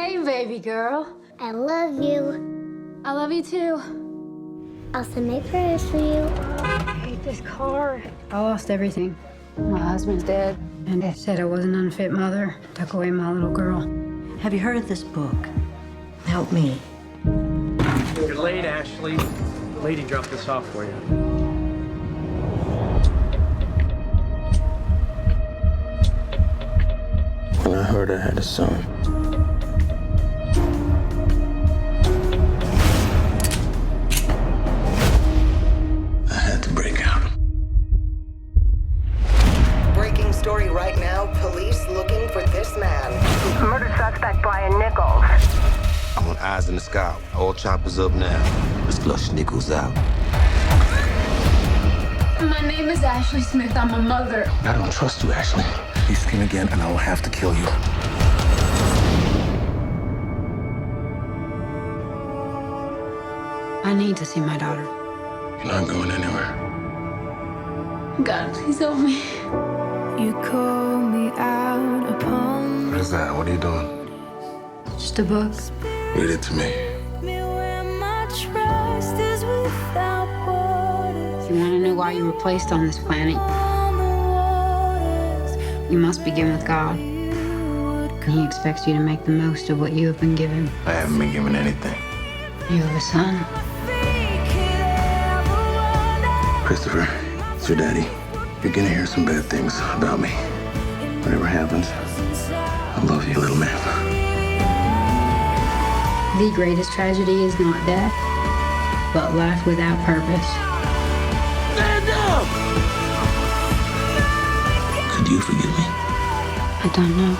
Hey, baby girl. I love you. I love you too. I'll send my prayers for you. I hate this car. I lost everything. My husband's dead, and they said I was an unfit mother. Took away my little girl. Have you heard of this book? Help me. You're late, Ashley. Lady dropped this off for you. When I heard I had a son, I had to break out. Breaking story right now. Police looking for this man. Murder suspect Brian Nichols. I want eyes in the sky. All choppers up now. Let's flush Nichols out. My name is Ashley Smith. I'm a mother. I don't trust you, Ashley. You scream again, and I will have to kill you. I need to see my daughter. You're not going anywhere. God, please help me. You call me out upon What is that? What are you doing? Just a book. Read it to me. me where my trust is without borders. If you want to know why you were placed on this planet, On the waters, you must begin with God. He expects you to make the most of what you have been given. I haven't been given anything. You have a son. we could ever run Christopher, it's your daddy. You're gonna hear some bad things about me. Whatever happens, I love you, little man. The greatest tragedy is not death, but life without purpose. Stand up! Could you forgive me? I don't know,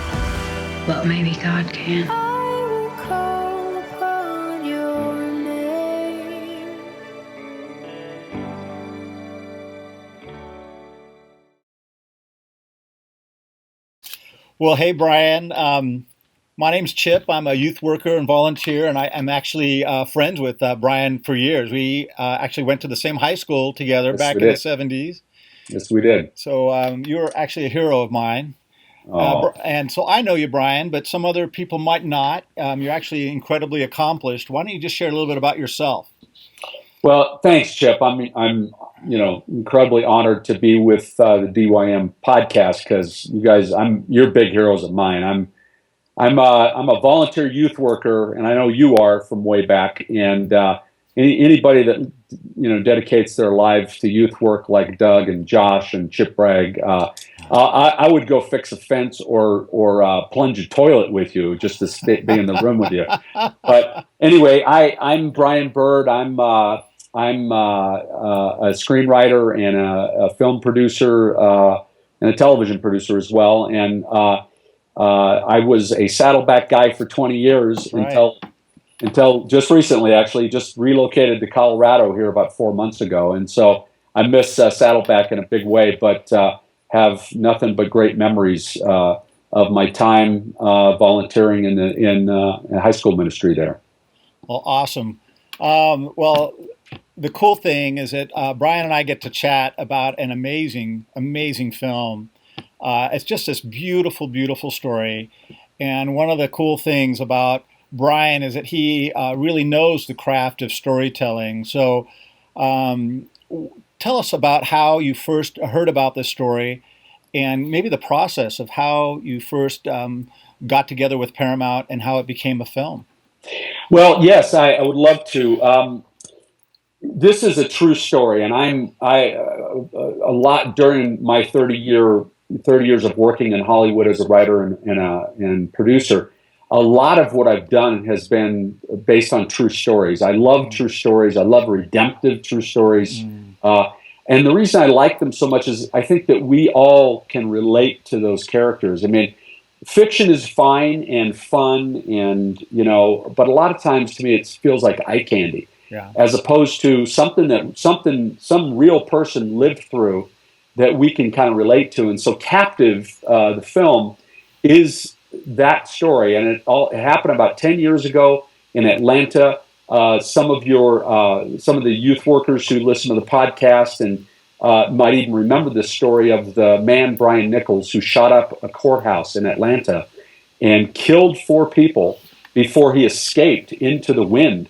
but maybe God can. I will call upon your name. Well, hey, Brian. My name's Chip. I'm a youth worker and volunteer, and I'm actually friends with Brian for years. We actually went to the same high school together Yes, back we in the did. 70s. Yes, we did. So you're actually a hero of mine. Oh, And so I know you, Brian, but some other people might not. You're actually incredibly accomplished. Why don't you just share a little bit about yourself? well, thanks, Chip. Incredibly honored to be with the DYM podcast because you guys, you're big heroes of mine. I'm a volunteer youth worker, and I know you are from way back. And anybody that dedicates their lives to youth work, like Doug and Josh and Chip Bragg, I would go fix a fence or plunge a toilet with you just to be in the room with you. But anyway, I'm Brian Bird. I'm a screenwriter and a film producer and a television producer as well. And I was a Saddleback guy for 20 years Right. until just recently, actually, just relocated to Colorado here about 4 months ago. And so I miss Saddleback in a big way, but have nothing but great memories of my time volunteering in high school ministry there. Well, awesome. Well, the cool thing is that Brian and I get to chat about an amazing, amazing film. It's just this beautiful, beautiful story. And one of the cool things about Brian is that he really knows the craft of storytelling. So tell us about how you first heard about this story and maybe the process of how you first got together with Paramount and how it became a film. Well, yes, I would love to. This is a true story, and a lot during my 30 years of working in Hollywood as a writer and producer. A lot of what I've done has been based on true stories. I love true stories. I love redemptive true stories. And the reason I like them so much is I think that we all can relate to those characters. I mean, fiction is fine and fun, and but a lot of times to me it feels like eye candy, Yeah. as opposed to some real person lived through that we can kind of relate to. And so, Captive, the film, is that story, and it happened about 10 years ago in Atlanta. Some of the youth workers who listen to the podcast and might even remember this story of the man Brian Nichols who shot up a courthouse in Atlanta and killed 4 people before he escaped into the wind,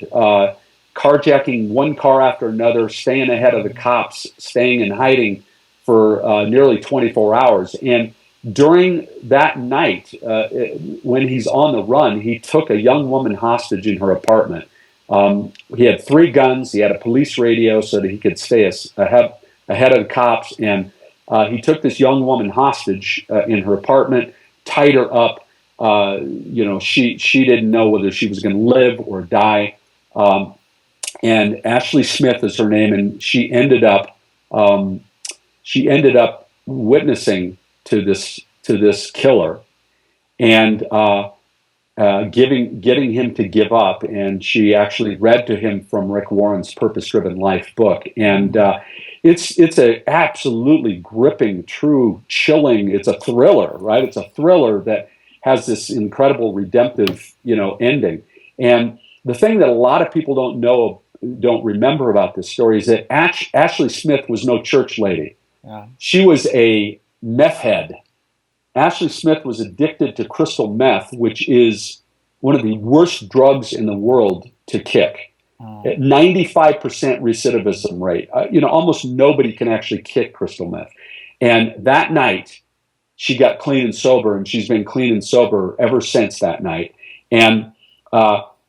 carjacking one car after another, staying ahead of the cops, staying in hiding for nearly 24 hours. And during that night, when he's on the run, he took a young woman hostage in her apartment. He had 3 guns. He had a police radio so that he could stay ahead of the cops. And he took this young woman hostage in her apartment, tied her up. She didn't know whether she was going to live or die. And Ashley Smith is her name, and she ended up witnessing to this killer, and getting him to give up. And she actually read to him from Rick Warren's Purpose Driven Life book, and it's a absolutely gripping, true, chilling. It's a thriller, right? It's a thriller that has this incredible redemptive, ending. And the thing that a lot of people don't remember about this story is that Ashley Smith was no church lady. Yeah. She was a meth head. Ashley Smith was addicted to crystal meth, which is one of the worst drugs in the world to kick. 95% recidivism rate. Almost nobody can actually kick crystal meth. And that night, she got clean and sober, and she's been clean and sober ever since that night. And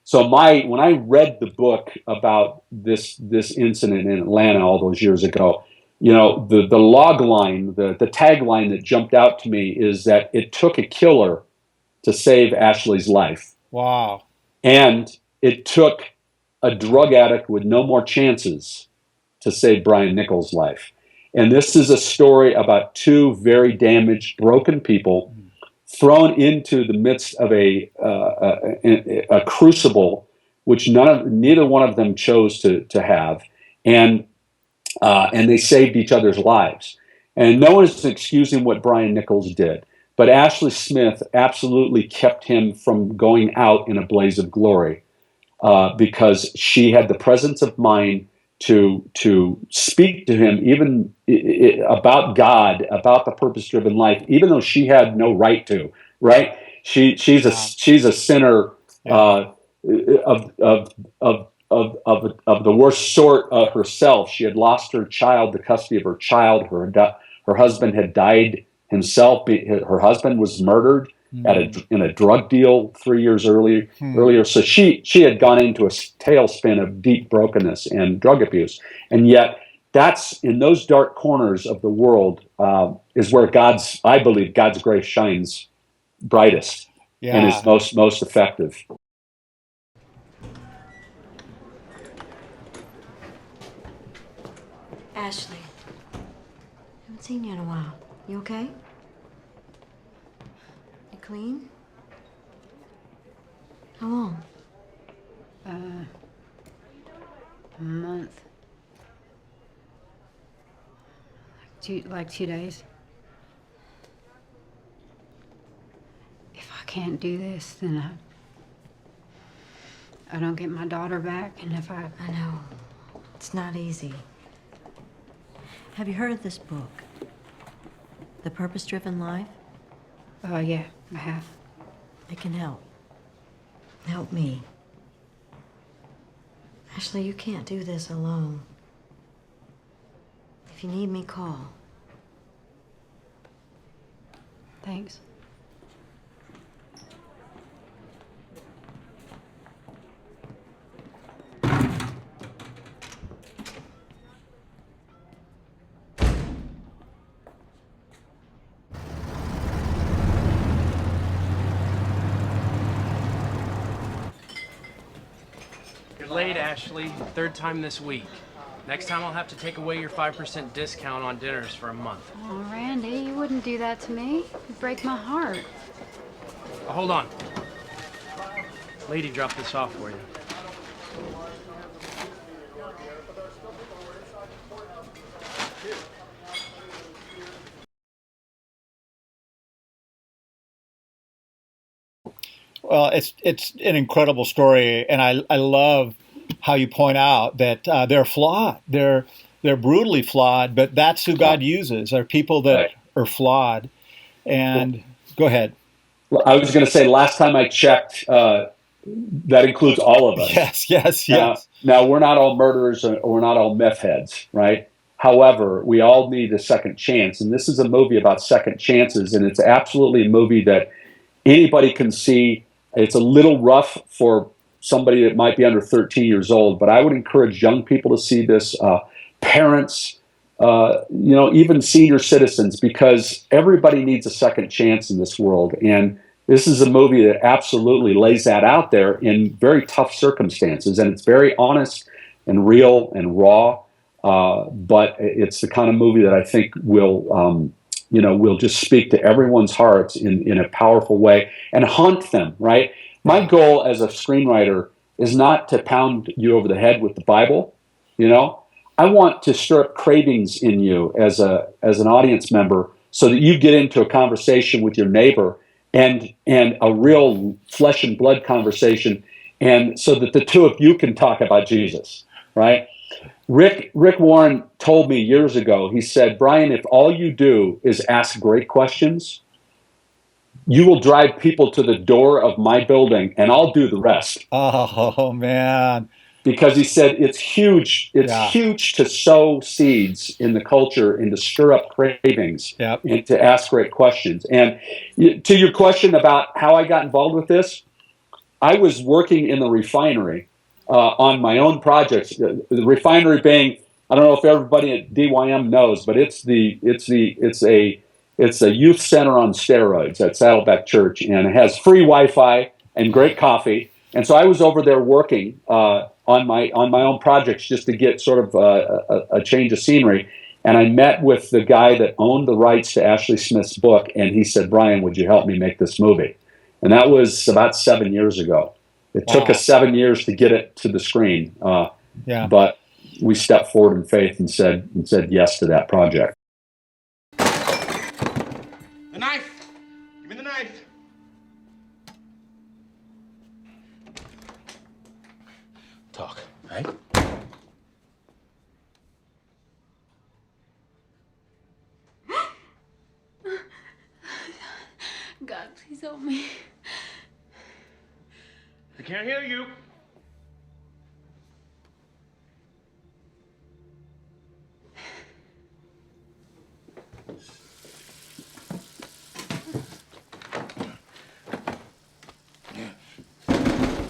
so when I read the book about this incident in Atlanta all those years ago, the log line, the tagline that jumped out to me is that it took a killer to save Ashley's life. Wow. And it took a drug addict with no more chances to save Brian Nichols' life. And this is a story about 2 very damaged, broken people thrown into the midst of a crucible, which neither one of them chose to have, and they saved each other's lives. And no one is excusing what Brian Nichols did, but Ashley Smith absolutely kept him from going out in a blaze of glory, because she had the presence of mind to speak to him even about God, about the purpose-driven life, even though she had no right to. Right? She's a sinner of the worst sort herself. She had lost her child, the custody of her child. Her husband had died himself. Her husband was murdered in a drug deal 3 years earlier. So she had gone into a tailspin of deep brokenness and drug abuse. And yet that's in those dark corners of the world is where I believe God's grace shines brightest and is most effective. Ashley, haven't seen you in a while. You okay? You clean? How long? A month. Like 2 days. If I can't do this, then I don't get my daughter back, and if I know. It's not easy. Have you heard of this book? The Purpose Driven Life? Yeah, I have. It can help. Help me. Ashley, you can't do this alone. If you need me, call. Thanks. You're late, Ashley. 3rd time this week. Next time I'll have to take away your 5% discount on dinners for a month. Oh, Randy, you wouldn't do that to me. You'd break my heart. Oh, hold on. Lady dropped this off for you. Well, it's an incredible story, and I love how you point out that they're flawed. They're brutally flawed, but that's who God uses. Are people that are flawed. And go ahead. Well, I was going to say, last time I checked, that includes all of us. Yes, yes, Now, yes. now we're not all murderers or we're not all meth heads, right? However, we all need a second chance, and this is a movie about second chances, and it's absolutely a movie that anybody can see. It's a little rough for somebody that might be under 13 years old, but I would encourage young people to see this, parents, even senior citizens, because everybody needs a second chance in this world. And this is a movie that absolutely lays that out there in very tough circumstances, and it's very honest and real and raw. But it's the kind of movie that I think will just speak to everyone's hearts in a powerful way and haunt them, right? My goal as a screenwriter is not to pound you over the head with the Bible, I want to stir up cravings in you as an audience member so that you get into a conversation with your neighbor and a real flesh and blood conversation, and so that the two of you can talk about Jesus, right? Rick Warren told me years ago, he said, Brian, if all you do is ask great questions, you will drive people to the door of my building and I'll do the rest. Oh, man. Because he said it's huge. It's huge to sow seeds in the culture and to stir up cravings and to ask great questions. And to your question about how I got involved with this, I was working in the refinery on my own projects. The refinery being, I don't know if everybody at DYM knows, but it's a youth center on steroids at Saddleback Church, and it has free Wi-Fi and great coffee. And so I was over there working on my own projects just to get sort of a change of scenery. And I met with the guy that owned the rights to Ashley Smith's book, and he said, Brian, would you help me make this movie? And that was about 7 years ago. It took us 7 years to get it to the screen. But we stepped forward in faith and said yes to that project. The knife! Give me the knife! Talk, right? God, please help me. I can't hear you.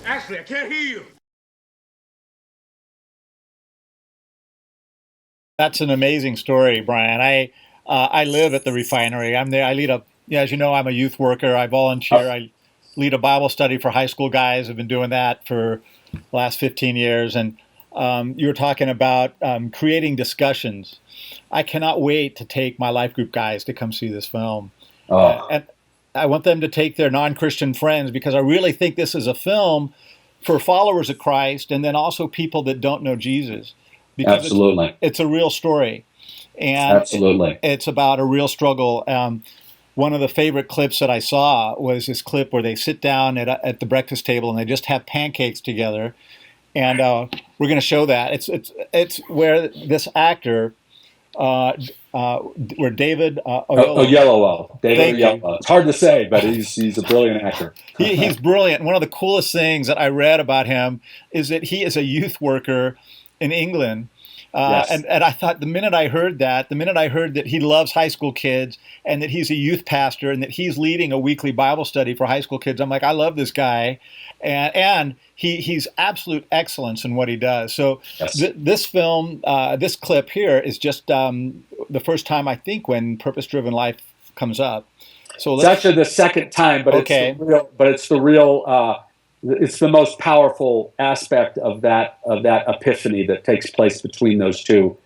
Ashley, I can't hear you. That's an amazing story, Brian. I live at the refinery. I'm there. I lead as you know, I'm a youth worker. I volunteer. I lead a Bible study for high school guys. I've been doing that for the last 15 years. And you were talking about creating discussions. I cannot wait to take my life group guys to come see this film. And I want them to take their non-Christian friends, because I really think this is a film for followers of Christ and then also people that don't know Jesus. Because Absolutely. It's a real story. And Absolutely. It's about a real struggle. One of the favorite clips that I saw was this clip where they sit down at the breakfast table and they just have pancakes together. And we're going to show that. It's where this actor, where David Oyelowo. David Oyelowo. It's hard to say, but he's a brilliant actor. He's brilliant. One of the coolest things that I read about him is that he is a youth worker in England. And I thought the minute I heard that he loves high school kids and that he's a youth pastor and that he's leading a weekly Bible study for high school kids, I'm like, I love this guy. And he's absolute excellence in what he does. So this film, this clip here is just the first time, I think, when Purpose Driven Life comes up. So it's actually the second time, but it's the real it's the most powerful aspect of that epiphany that takes place between those two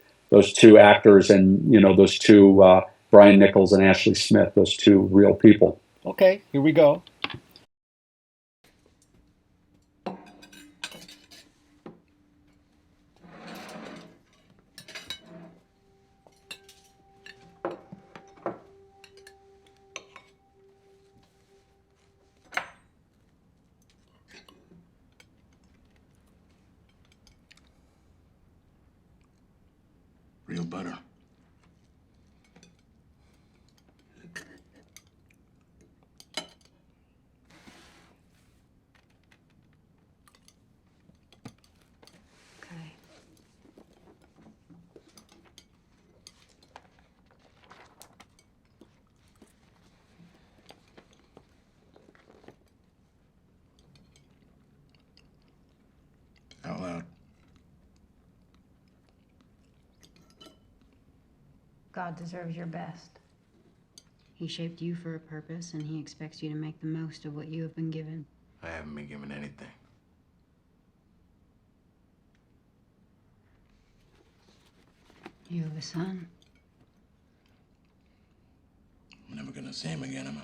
actors, and those two Brian Nichols and Ashley Smith, those two real people. Okay, here we go. Real butter. God deserves your best. He shaped you for a purpose, and he expects you to make the most of what you have been given. I haven't been given anything. You have a son. I'm never gonna see him again, am I?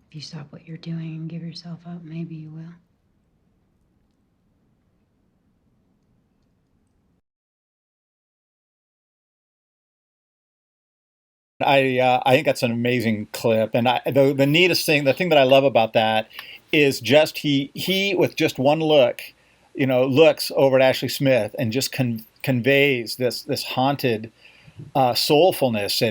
If you stop what you're doing and give yourself up, maybe you will. I think that's an amazing clip, and the neatest thing, the thing that I love about that, is just he with just one look, looks over at Ashley Smith and just conveys this haunted soulfulness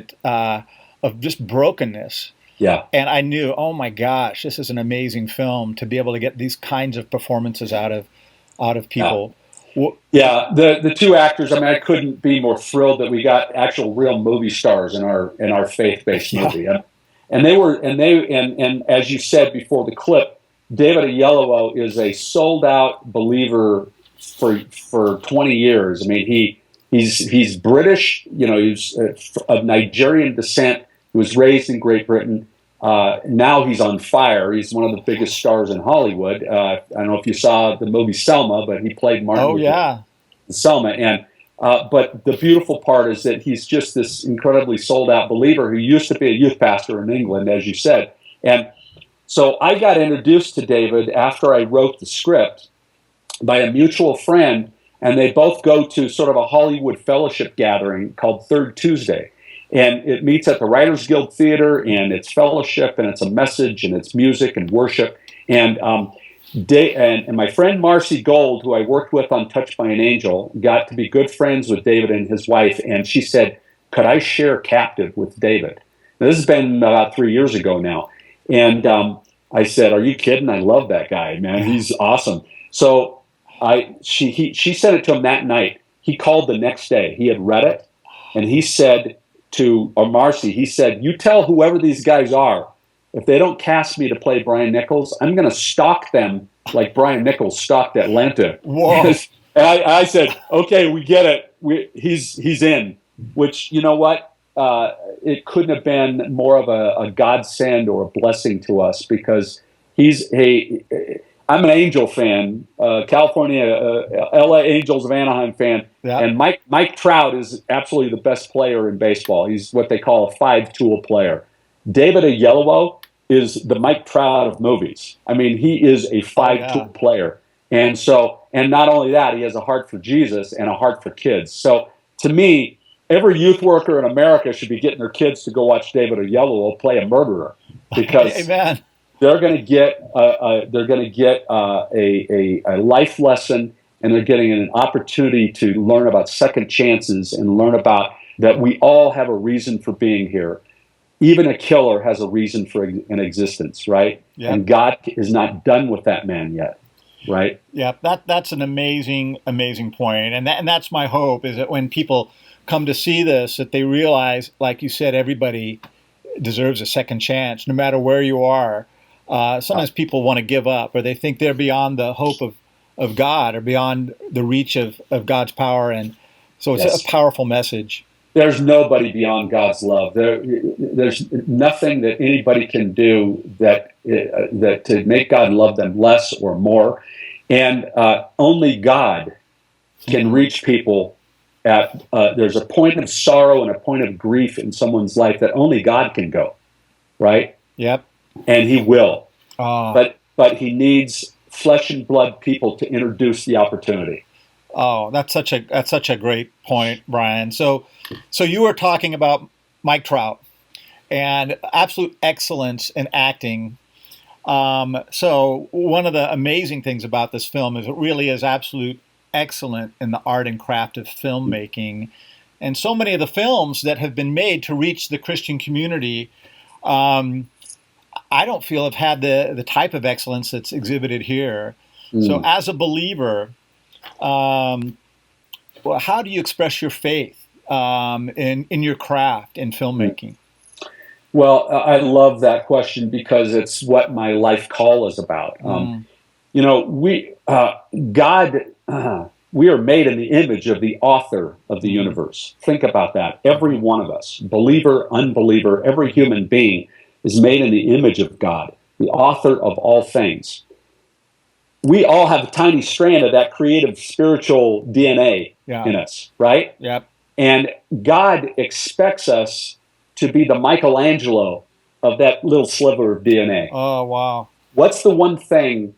of just brokenness. Yeah. And I knew, oh my gosh, this is an amazing film to be able to get these kinds of performances out of people. Yeah, the two actors. I mean, I couldn't be more thrilled that we got actual real movie stars in our faith-based movie, and as you said before the clip, David Oyelowo is a sold-out believer for 20 years. I mean, he's British. He's of Nigerian descent. He was raised in Great Britain. Now he's on fire. He's one of the biggest stars in Hollywood. I don't know if you saw the movie Selma, but he played Martin Luther in Selma. And but the beautiful part is that he's just this incredibly sold-out believer who used to be a youth pastor in England, as you said. And so I got introduced to David after I wrote the script by a mutual friend, and they both go to sort of a Hollywood fellowship gathering called Third Tuesday. And it meets at the Writers Guild Theater, and it's fellowship, and it's a message, and it's music and worship. And my friend Marcy Gold, who I worked with on Touched by an Angel, got to be good friends with David and his wife. And she said, could I share Captive with David? Now, this has been about 3 years ago now. And I said, are you kidding? I love that guy, man. He's awesome. So she sent it to him that night. He called the next day. He had read it, and he said Marcy, he said, you tell whoever these guys are, if they don't cast me to play Brian Nichols, I'm going to stalk them like Brian Nichols stalked Atlanta. Whoa. And I said, okay, we get it. He's in, which, you know what? It couldn't have been more of a godsend or a blessing to us, because I'm an Angel fan, California, LA Angels of Anaheim fan, and Mike Trout is absolutely the best player in baseball. He's what they call a five-tool player. David Oyelowo is the Mike Trout of movies. I mean, he is a five-tool player, and not only that, he has a heart for Jesus and a heart for kids. So to me, every youth worker in America should be getting their kids to go watch David Oyelowo play a murderer, because. Amen. They're going to get a life lesson, and they're getting an opportunity to learn about second chances and learn about that we all have a reason for being here. Even a killer has a reason for an existence, right? Yep. And God is not done with that man yet, right? Yeah, that's an amazing point, and that's my hope, is that when people come to see this, that they realize, like you said, everybody deserves a second chance, no matter where you are. Sometimes people want to give up, or they think they're beyond the hope of God, or beyond the reach of God's power. And so it's a powerful message. There's nobody beyond God's love. There's nothing that anybody can do that to make God love them less or more. And only God can reach people at, there's a point of sorrow and a point of grief in someone's life that only God can go, right? Yep. And he will, but he needs flesh and blood people to introduce the opportunity. Oh, that's such a great point, Brian. So you were talking about Mike Trout and absolute excellence in acting. So one of the amazing things about this film is it really is absolute excellent in the art and craft of filmmaking, and so many of the films that have been made to reach the Christian community. I don't feel have had the type of excellence that's exhibited here. So as a believer, how do you express your faith in your craft in filmmaking? Well, I love that question, because it's what my life call is about. God We are made in the image of the author of the universe. Think about that. Every one of us, believer, unbeliever, every human being is made in the image of God, the author of all things. We all have a tiny strand of that creative spiritual DNA in us, right? Yep. And God expects us to be the Michelangelo of that little sliver of DNA. Oh, wow. What's the one thing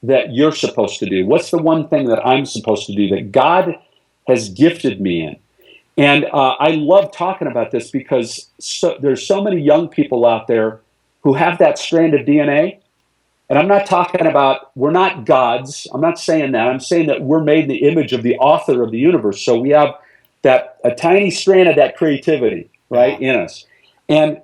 that you're supposed to do? What's the one thing that I'm supposed to do that God has gifted me in? And I love talking about this because there's so many young people out there who have that strand of DNA. And I'm not talking about, we're not gods. I'm not saying that. I'm saying that we're made in the image of the author of the universe. So we have a tiny strand of that creativity, right, in us. And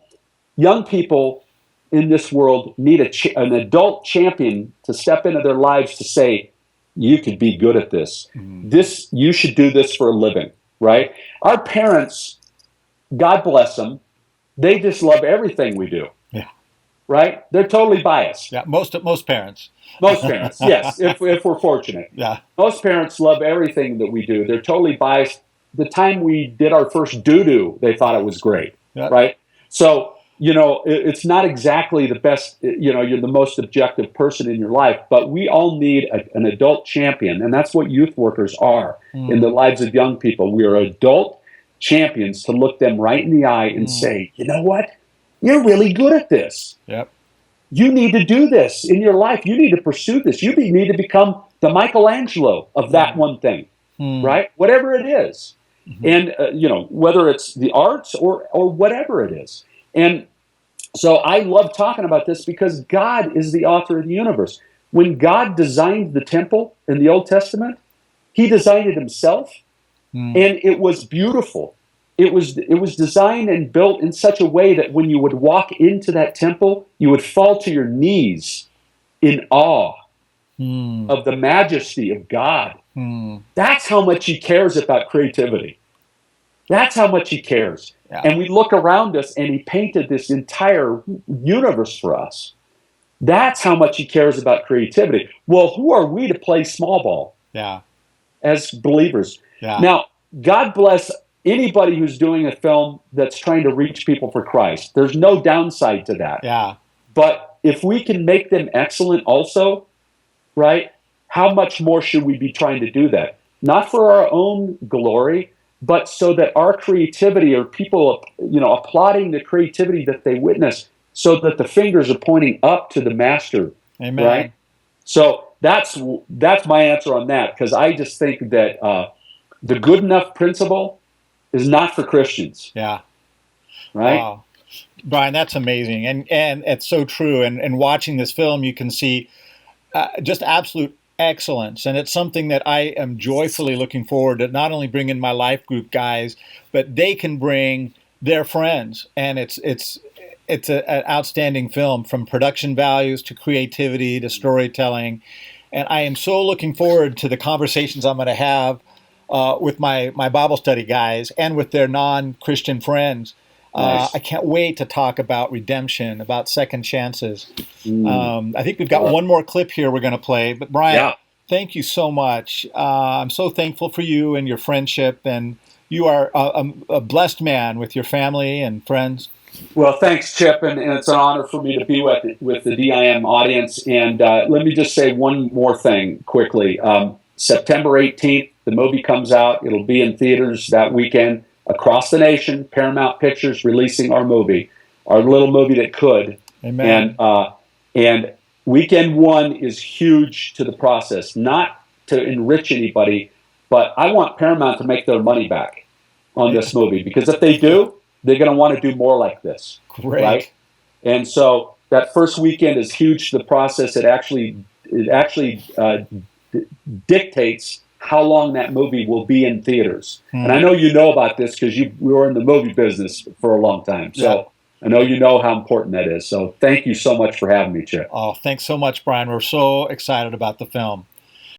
young people in this world need an adult champion to step into their lives to say, you could be good at this. You should do this for a living, right? Our parents, God bless them, they just love everything we do. Yeah. Right? They're totally biased. Yeah, most parents. Most parents, yes, if we're fortunate. Yeah. Most parents love everything that we do. They're totally biased. The time we did our first doo-doo, they thought it was great, right? So, it's not exactly the best, you're the most objective person in your life, but we all need an adult champion, and that's what youth workers are in the lives of young people. We are adult champions to look them right in the eye and say, you know what? You're really good at this. Yep. You need to do this in your life. You need to pursue this. You need to become the Michelangelo of that one thing, right? Whatever it is. And, whether it's the arts or whatever it is. And so I love talking about this because God is the author of the universe. When God designed the temple in the Old Testament, he designed it himself, and it was beautiful. It was designed and built in such a way that when you would walk into that temple, you would fall to your knees in awe of the majesty of God. That's how much he cares about creativity. That's how much he cares. Yeah. And we look around us and he painted this entire universe for us. That's how much he cares about creativity. Well, who are we to play small ball? Yeah. As believers. Yeah. Now, God bless anybody who's doing a film that's trying to reach people for Christ. There's no downside to that. Yeah. But if we can make them excellent also, right, how much more should we be trying to do that? Not for our own glory, but so that our creativity, or people, applauding the creativity that they witness, so that the fingers are pointing up to the master. Amen. Right? So that's my answer on that, because I just think that the good enough principle is not for Christians. Yeah. Right? Wow. Brian, that's amazing. And it's so true. And watching this film, you can see just absolute excellence. And it's something that I am joyfully looking forward to not only bring in my life group guys, but they can bring their friends. And it's an outstanding film, from production values to creativity to storytelling. And I am so looking forward to the conversations I'm going to have with my Bible study guys and with their non-Christian friends. Nice. I can't wait to talk about redemption, about second chances. I think we've got one more clip here we're going to play. But Brian, thank you so much. I'm so thankful for you and your friendship. And you are a blessed man with your family and friends. Well, thanks, Chip. And it's an honor for me to be with the DIM audience. And let me just say one more thing quickly. September 18th, the movie comes out. It'll be in theaters that weekend. Across the nation, Paramount Pictures releasing our movie, our little movie that could. Amen. And weekend one is huge to the process, not to enrich anybody, but I want Paramount to make their money back on this movie, because if they do, they're going to want to do more like this. Great. Right? And so that first weekend is huge to the process. It actually dictates how long that movie will be in theaters. And I know you know about this because we were in the movie business for a long time. So I know you know how important that is. So thank you so much for having me, Chip. Oh, thanks so much, Brian. We're so excited about the film.